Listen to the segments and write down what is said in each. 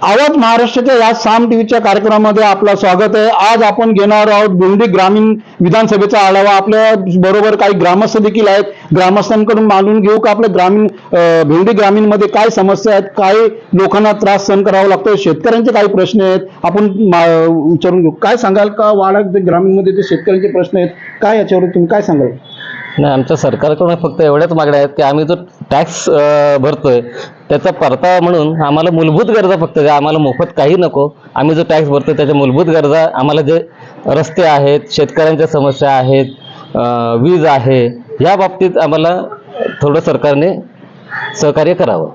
आवाज महाराष्ट्राच्या या साम टीव्हीच्या कार्यक्रमामध्ये आपलं स्वागत आहे। आज आपण घेणार आहोत भिवंडी ग्रामीण विधानसभेचा आढावा। आपल्या बरोबर काही ग्रामस्थ देखील आहेत, ग्रामस्थांकडून मानून घेऊ का आपल्या भिवंडी ग्रामीण मध्ये काय समस्या आहेत, काय लोकांना त्रास सहन करावा लागतो, शेतकऱ्यांचे काही प्रश्न आहेत आपण विचारून घेऊ। काय सांगाल का वाडा ग्रामीण मध्ये जे शेतकऱ्यांचे प्रश्न आहेत काय याच्यावर तुम्ही काय सांगाल? नाही, आमच्या सरकारकडून फक्त एवढ्याच मागण्या आहेत की आम्ही जो टॅक्स भरतोय त्याचा परतावा म्हणून आम्हाला मूलभूत गरजा फक्त द्या, आम्हाला मोफत काही नको। आम्ही जो टॅक्स भरतोय त्याच्या मूलभूत गरजा आम्हाला जे रस्ते आहेत, शेतकऱ्यांच्या समस्या आहेत, वीज आहे, या बाबतीत आम्हाला थोडं सरकारने सहकार्य करावं।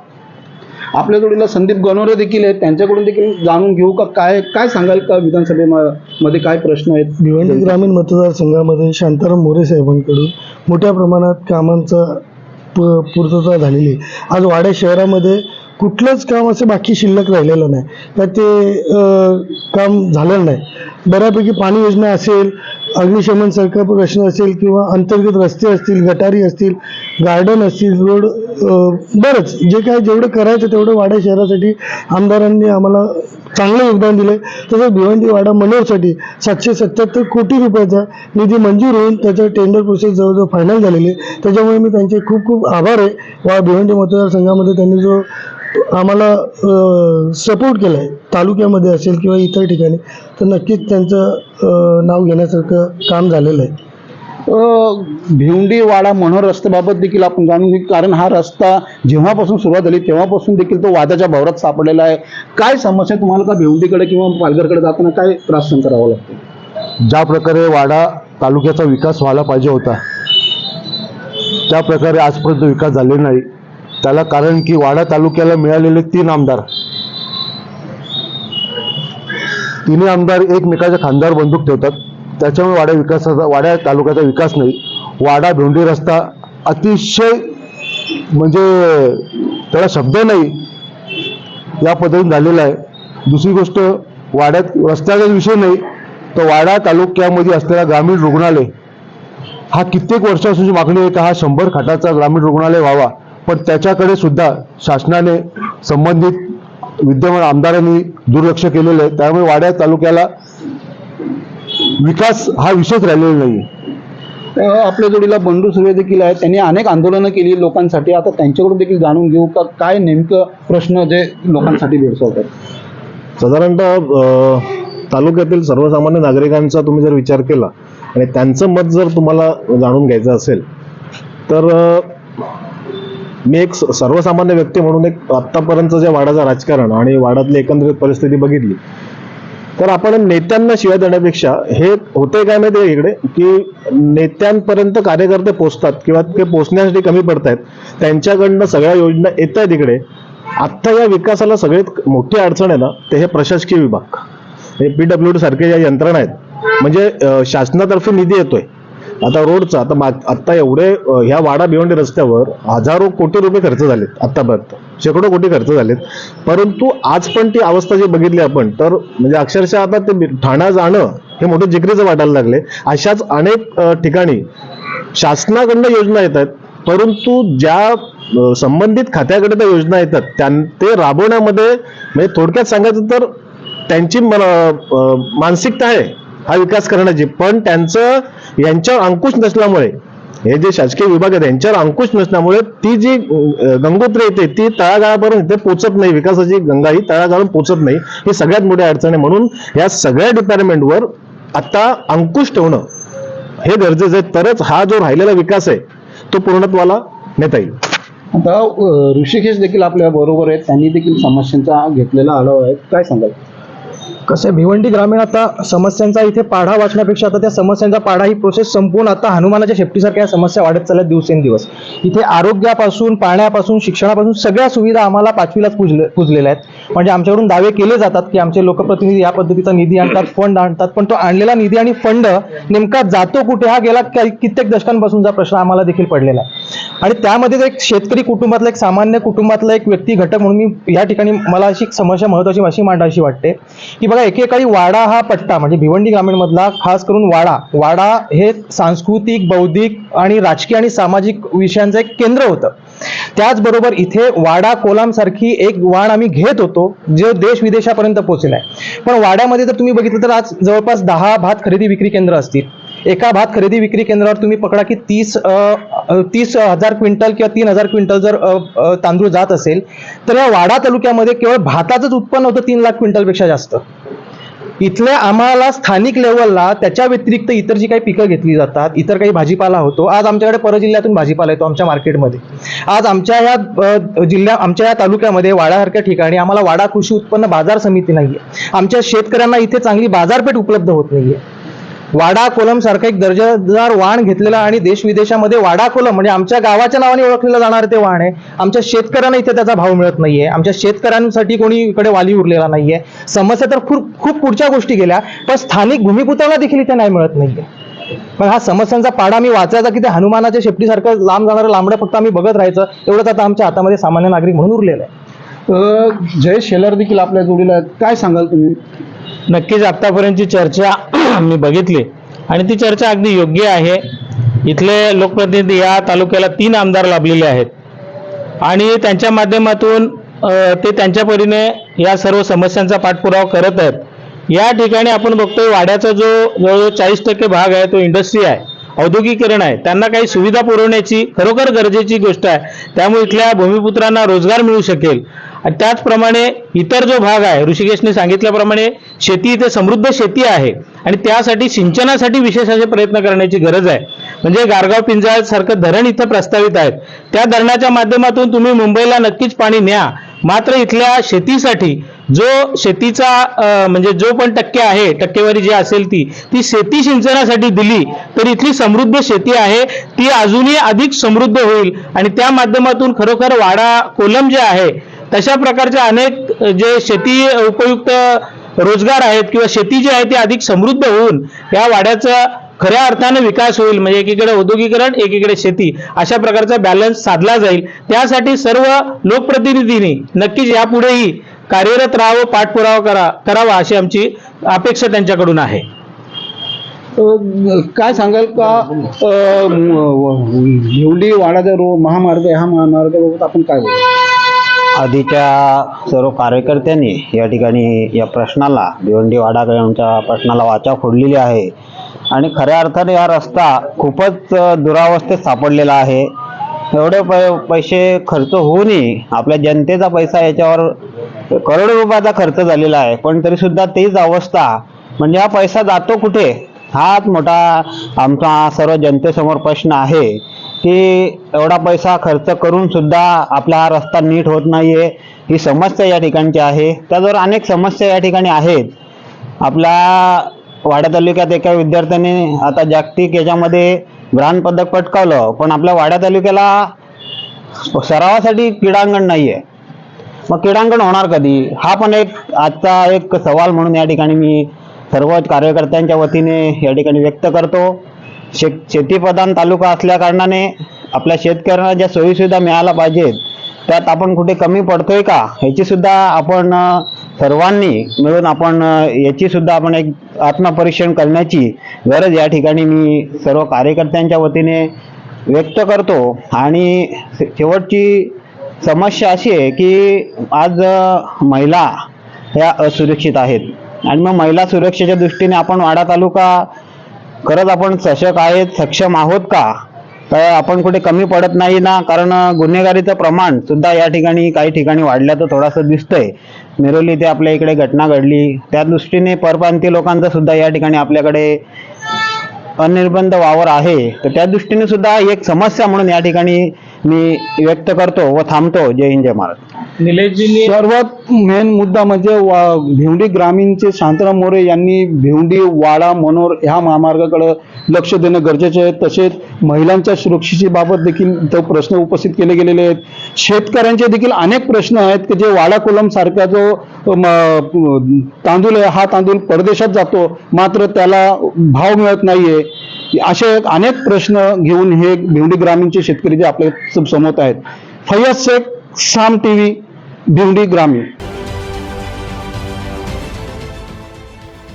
आपल्या जोडीला संदीप गणोरे देखील आहेत, त्यांच्याकडून देखील जाणून घेऊ का काय काय सांगाल का विधानसभेमध्ये काय प्रश्न आहेत? भिवंडी ग्रामीण मतदारसंघामध्ये शांताराम मोरे साहेबांकडून मोठ्या प्रमाणात कामांचा पूर्तता झालेली आहे। आज वाडा शहरामध्ये कुठलंच काम असं बाकी शिल्लक राहिलेलं नाही, तर ते काम झालेलं नाही। बऱ्यापैकी पाणी योजना असेल, अग्निशमन सारखा प्रश्न असेल किंवा अंतर्गत रस्ते असतील, गटारी असतील, गार्डन असतील, रोड, बरंच जे काय जेवढं करायचं तेवढं वाडा शहरासाठी आमदारांनी आम्हाला चांगलं योगदान दिलं। तसंच भिवंडी वाडा मनोरसाठी 777 कोटी रुपयाचा निधी मंजूर होऊन त्याचं टेंडर प्रोसेस जवळजवळ फायनल झालेली आहे। त्याच्यामुळे मी त्यांचे खूप खूप आभार आहे। भिवंडी मतदारसंघामध्ये त्यांनी जो आम्हाला सपोर्ट केला आहे, तालुक्यामध्ये असेल किंवा इतर ठिकाणी, तर नक्कीच त्यांचं नाव घेण्यासारखं काम झालेलं आहे। भिवंडी वाडा मनोर रस्त्याबाबत देखील आपण जाणून घेऊ, कारण हा रस्ता जेव्हापासून सुरुवात झाली तेव्हापासून देखील तो वादाच्या भोवऱ्यात सापडलेला आहे। काय समस्या तुम्हाला का भिवंडीकडे किंवा पालघरकडे जाताना काय त्रास सहन करावा लागतो? ज्या प्रकारे वाडा तालुक्याचा विकास व्हायला पाहिजे होता त्या प्रकारे आजपर्यंत विकास झाले नाही। त्याला कारण की वाडा तालुक्याला मिळालेले 3 आमदार, तिन्ही आमदार एकमेकाच्या खांद्यावर बंदूक ठेवतात, त्याच्यामुळे वाडा तालुक्याचा विकास नाही। वाडा भिवंडी रस्ता अतिशय म्हणजे त्याला शब्द नाही या पद्धतीने झालेला आहे। दुसरी गोष्ट, वाड्यात रस्त्याचा विषय नाही तर वाडा तालुक्यामध्ये असलेला ग्रामीण रुग्णालय हा कित्येक वर्षापासूनची मागणी आहे का हा 100 खाटाचा ग्रामीण रुग्णालय व्हावा, पण त्याच्याकडे सुद्धा शासनाने संबंधित विद्यमान आमदारांनी दुर्लक्ष केलेलं आहे। त्यामुळे वाडा तालुक्याला विकास हा विषयच राहिलेला नाही। आपल्या जोडीला बंडू सुर्वे देखील आहेत, त्यांनी अनेक आंदोलनं केली लोकांसाठी। आता त्यांच्याकडून देखील जाणून घेऊ का काय नेमकं प्रश्न जे लोकांसाठी भेडसावतात? साधारणतः तालुक्यातील सर्वसामान्य नागरिकांचा तुम्ही जर विचार केला आणि त्यांचं मत जर तुम्हाला जाणून घ्यायचं असेल तर मी एक सर्वसामान्य व्यक्ती म्हणून एक आत्तापर्यंत जे वाडाचं राजकारण आणि वाड्यातली एकंदरीत परिस्थिती बघितली तर आपण नेत्यांना शिव्या देण्यापेक्षा हे होतंय काय माहिती आहे इकडे की नेत्यांपर्यंत कार्यकर्ते पोचतात किंवा ते पोचण्यासाठी कमी पडतायत, त्यांच्याकडनं सगळ्या योजना येत आहेत इकडे। आत्ता या विकासाला सगळ्यात मोठी अडचण आहे ना ते हे प्रशासकीय विभाग, हे PWD सारखे ज्या यंत्रणा आहेत, म्हणजे शासनातर्फे निधी येतोय आता रोडचा, आता एवढे ह्या वाडा भिवंडी रस्त्यावर हजारो कोटी रुपये खर्च झालेत, आतापर्यंत शेकडो कोटी खर्च झालेत, परंतु आज पण ती अवस्था जी बघितली आपण तर म्हणजे अक्षरशः आता ते ठाणा जाणं हे मोठं जिकरीचं वाटायला लागले। अशाच अनेक ठिकाणी शासनाकडनं योजना येत आहेत, परंतु ज्या संबंधित खात्याकडे त्या योजना येतात ते राबवण्यामध्ये म्हणजे थोडक्यात सांगायचं तर त्यांची मानसिकता आहे हा विकास करण्याची, पण त्यांचं यांच्यावर अंकुश नसल्यामुळे, हे जे शासकीय विभाग आहेत यांच्यावर अंकुश नसल्यामुळे ती जी गंगोत्री येते ती तळागाळापर्यंत इथे पोचत नाही, विकासाची गंगा ही तळागाळापर्यंत पोचत नाही, ही सगळ्यात मोठी अडचण आहे। म्हणून या सगळ्या डिपार्टमेंटवर आता अंकुश ठेवणं हे गरजेचं आहे, तरच हा जो राहिलेला विकास आहे तो पूर्णत्वाला नेता येईल। आता ऋषिकेश देखील आपल्या बरोबर आहेत, त्यांनी देखील समस्यांचा घेतलेला आढावा आहे, काय सांगाल? कसं भिवंडी ग्रामीण आता समस्यांचा इथे पाढा वाचण्यापेक्षा आता त्या समस्यांचा पाढा ही प्रोसेस संपून आता हनुमानाच्या शेपटीसारख्या समस्या वाढत चालल्या दिवसेंदिवस। इथे आरोग्यापासून, पाण्यापासून, शिक्षणापासून सगळ्या सुविधा आम्हाला 5वीलाच पुजलेल्या आहेत। म्हणजे आमच्याकडून दावे केले जातात की आमचे लोकप्रतिनिधी या पद्धतीचा निधी आणतात, फंड आणतात, पण तो आणलेला निधी आणि फंड नेमका जातो कुठे हा गेला कित्येक दशकांपासूनचा प्रश्न आम्हाला देखील पडलेला आहे। आणि त्यामध्ये एक शेतकरी कुटुंबातला, एक सामान्य कुटुंबातला एक व्यक्ती घटक म्हणून मी या ठिकाणी मला अशी समस्या महत्त्वाची अशी मांडावीशी वाटते की बघा, एकेकाळी वाडा हा पट्टा म्हणजे भिवंडी ग्रामीणमधला खास करून वाडा हे सांस्कृतिक, बौद्धिक आणि राजकीय आणि सामाजिक विषयांचं एक केंद्र होतं. त्याचबरोबर इथे वाडा कोलम सारखी एक वाण आम्ही घेत होतो जो देश विदेशापर्यंत पोहोचलाय. पण वाड्यामध्ये जर तुम्ही बघितलं तर आज जवळपास 10 भात खरेदी विक्री केंद्र असतील. एका भात खरेदी विक्री केंद्रावर तुम्ही पकडा की 30,000 क्विंटल किंवा 3,000 क्विंटल जर तांदूळ जात असेल तर या वाडा तालुक्यामध्ये केवळ भाताचंच उत्पन्न होतं 3 लाख क्विंटलपेक्षा जास्त. इथल्या आम्हाला स्थानिक लेवलला त्याच्या व्यतिरिक्त इतर जी काही पिकं घेतली जातात, इतर काही भाजीपाला होतो. आज आमच्याकडे परजिल्ह्यातून भाजीपाला येतो आमच्या मार्केटमध्ये. आज आमच्या या तालुक्यामध्ये वाड्यासारख्या ठिकाणी आम्हाला वाडा कृषी उत्पन्न बाजार समिती नाहीये. आमच्या शेतकऱ्यांना इथे चांगली बाजारपेठ उपलब्ध होत नाहीये. वाडा कोलम सारखं एक दर्जेदार वाण घेतलेला आणि देश विदेशामध्ये वाडा कोलम म्हणजे आमच्या गावाच्या नावाने ओळखलेलं जाणारं ते वाण आहे. आमच्या शेतकऱ्यांना इथे त्याचा भाव मिळत नाहीये. आमच्या शेतकऱ्यांसाठी कोणी इकडे वाली उरलेला नाहीये. समस्या तर खूप पुढच्या गोष्टी गेल्या, पण स्थानिक भूमिपुत्रांना देखील इथे नाही मिळत नाहीये. पण हा समस्यांचा पाडा मी वाचायचा की ते हनुमानाच्या शेपटीसारखं लांब जाणारं लांबडं फक्त आम्ही बघत राहायचं, एवढंच आता आमच्या हातामध्ये सामान्य नागरिक म्हणून उरलेलं आहे. जय शेलार देखील आपल्या जोडीला आहेत. काय सांगाल तुम्ही? नक्कीच आतापर्यंतची चर्चा मी बघितली आणि ती चर्चा अगदी योग्य आहे. इथले लोकप्रतिनिधी या तालुक्याला 3 आमदार लाभलेले आहेत आणि त्यांच्या माध्यमातून ते त्यांच्या परीने या सर्व समस्यांचा पाठपुरावा करत आहेत. या ठिकाणी आपण बघतोय वाड्याचा जो जवळजवळ 40% भाग आहे तो इंडस्ट्री आहे, औद्योगिकीकरण आहे. त्यांना काही सुविधा पुरवण्याची खरोखर गरजेची गोष्ट आहे. त्यामुळे इथल्या भूमिपुत्रांना रोजगार मिळू शकेल. आणि त्याचप्रमाणे इतर जो भाग आहे, ऋषिकेशने सांगितल्याप्रमाणे शेती इथे समृद्ध शेती आहे आणि त्यासाठी सिंचनासाठी विशेष असे प्रयत्न करण्याची गरज आहे. म्हणजे गारगाव पिंजाळ सारखं धरण इथं प्रस्तावित आहेत. त्या धरणाच्या माध्यमातून तुम्ही मुंबईला नक्कीच पाणी न्या, मात्र इथल्या शेतीसाठी जो शेतीचा म्हणजे जो पण टक्के आहे, टक्केवारी जी असेल ती शेती सिंचनासाठी दिली तर इथली समृद्ध शेती आहे ती अजूनही अधिक समृद्ध होईल आणि त्या माध्यमातून खरोखर वाडा कोलम जे आहे तशा प्रकारचे अनेक जे शेती उपयुक्त रोजगार आहेत किंवा शेती जी आहे ती अधिक समृद्ध होऊन या वाड्याचा खऱ्या अर्थाने विकास होईल. म्हणजे एकीकडे औद्योगिकरण, एकीकडे शेती, अशा प्रकारचा बॅलन्स साधला जाईल. त्यासाठी सर्व लोकप्रतिनिधींनी नक्कीच यापुढेही कार्यरत राहावं, पाठपुरावा करावा अशी आमची अपेक्षा त्यांच्याकडून आहे. काय सांगाल का भिवंडी वाडा महामार्ग, ह्या महामार्गाबाबत आपण काय बोलू? आधीच्या सर्व कार्यकर्त्यांनी या ठिकाणी या प्रश्नाला, भिवंडी वाडाच्या प्रश्नाला वाचा फोडलेली आहे आणि खऱ्या अर्थाने हा रस्ता खूपच दुरावस्थेत सापडलेला आहे. एवढे पैसे खर्च होऊनही आपल्या जनतेचा पैसा याच्यावर करोडो रुपयाचा खर्च झालेला आहे, पण तरीसुद्धा तीच अवस्था. म्हणजे हा पैसा जातो कुठे, हाच मोठा आमचा सर्व जनतेसमोर प्रश्न आहे की एवढा पैसा खर्च करून सुद्धा आपला हा रस्ता नीट होत नाहीये. ही समस्या या ठिकाणची आहे. त्याचबरोबर अनेक समस्या या ठिकाणी आहेत. आपल्या वाडा तालुक्यात एका विद्यार्थ्याने आता जागतिक याच्यामध्ये ब्रांज पदक पटकावलं, पण आपल्या वाडा तालुक्याला सरावासाठी क्रीडांगण नाहीये. मग क्रीडांगण होणार कधी, हा पण एक आजचा एक सवाल म्हणून या ठिकाणी मी सर्व कार्यकर्त्यांच्या वतीने या ठिकाणी व्यक्त करतो. शेतीप्रधान तालुका असल्या कारणाने आपल्या शेतकऱ्यांना ज्या सोयीसुविधा मिळायला पाहिजेत त्यात आपण कुठे कमी पडतोय का, ह्याची सुद्धा आपण सर्वांनी मिळून आपण याची सुद्धा आपण एक आत्मपरीक्षण करण्याची गरज या ठिकाणी मी सर्व कार्यकर्त्यांच्या वतीने व्यक्त करतो. आणि शेवटची समस्या अशी आहे की आज महिला ह्या असुरक्षित आहेत आणि मग महिला सुरक्षेच्या दृष्टीने आपण वाडा तालुका खरंच आपण सशक्त आहेत, सक्षम आहोत का, तर आपण कुठे कमी पडत नाही ना. कारण गुन्हेगारीचं प्रमाण सुद्धा या ठिकाणी काही ठिकाणी वाढल्याचं थोडंसं दिसतंय. मिरोली इथे आपल्या इकडे घटना घडली, त्या दृष्टीने परप्रांतीय लोकांचा सुद्धा या ठिकाणी आपल्याकडे अनिर्बंध वावर आहे, तर त्या दृष्टीने सुद्धा एक समस्या म्हणून या ठिकाणी मी व्यक्त करतो व थांबतो. जय हिंद, जय महाराष्ट्र. निलेशजींनी सर्वात मेन मुद्दा म्हणजे भिवंडी ग्रामीणचे शांताराम मोरे यांनी भिवंडी वाडा मनोर ह्या महामार्गाकडे लक्ष देणं गरजेचे आहे. तसेच महिलांच्या सुरक्षेची बाबत देखील तो प्रश्न उपस्थित केले गेलेले आहेत. शेतकऱ्यांचे देखील अनेक प्रश्न आहेत की जे वाडा कोलम सारखा जो तांदूळ आहे, हा तांदूळ परदेशात जातो मात्र त्याला भाव मिळत नाहीये. असे अनेक प्रश्न घेऊन हे भिवंडी ग्रामीणचे शेतकरी जे आपल्या समोर आहेत. फैयद शेख, साम टीव्ही, भिवंडी ग्रामीण.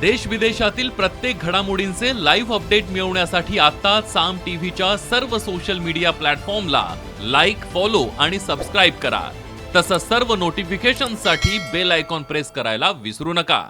देश विदेशातील प्रत्येक घडामोडींचे लाईव्ह अपडेट मिळवण्यासाठी आता साम टीव्हीच्या सर्व सोशल मीडिया प्लॅटफॉर्मला लाईक, फॉलो आणि सबस्क्राईब करा. तसंच सर्व नोटिफिकेशनसाठी बेल आयकॉन प्रेस करायला विसरू नका.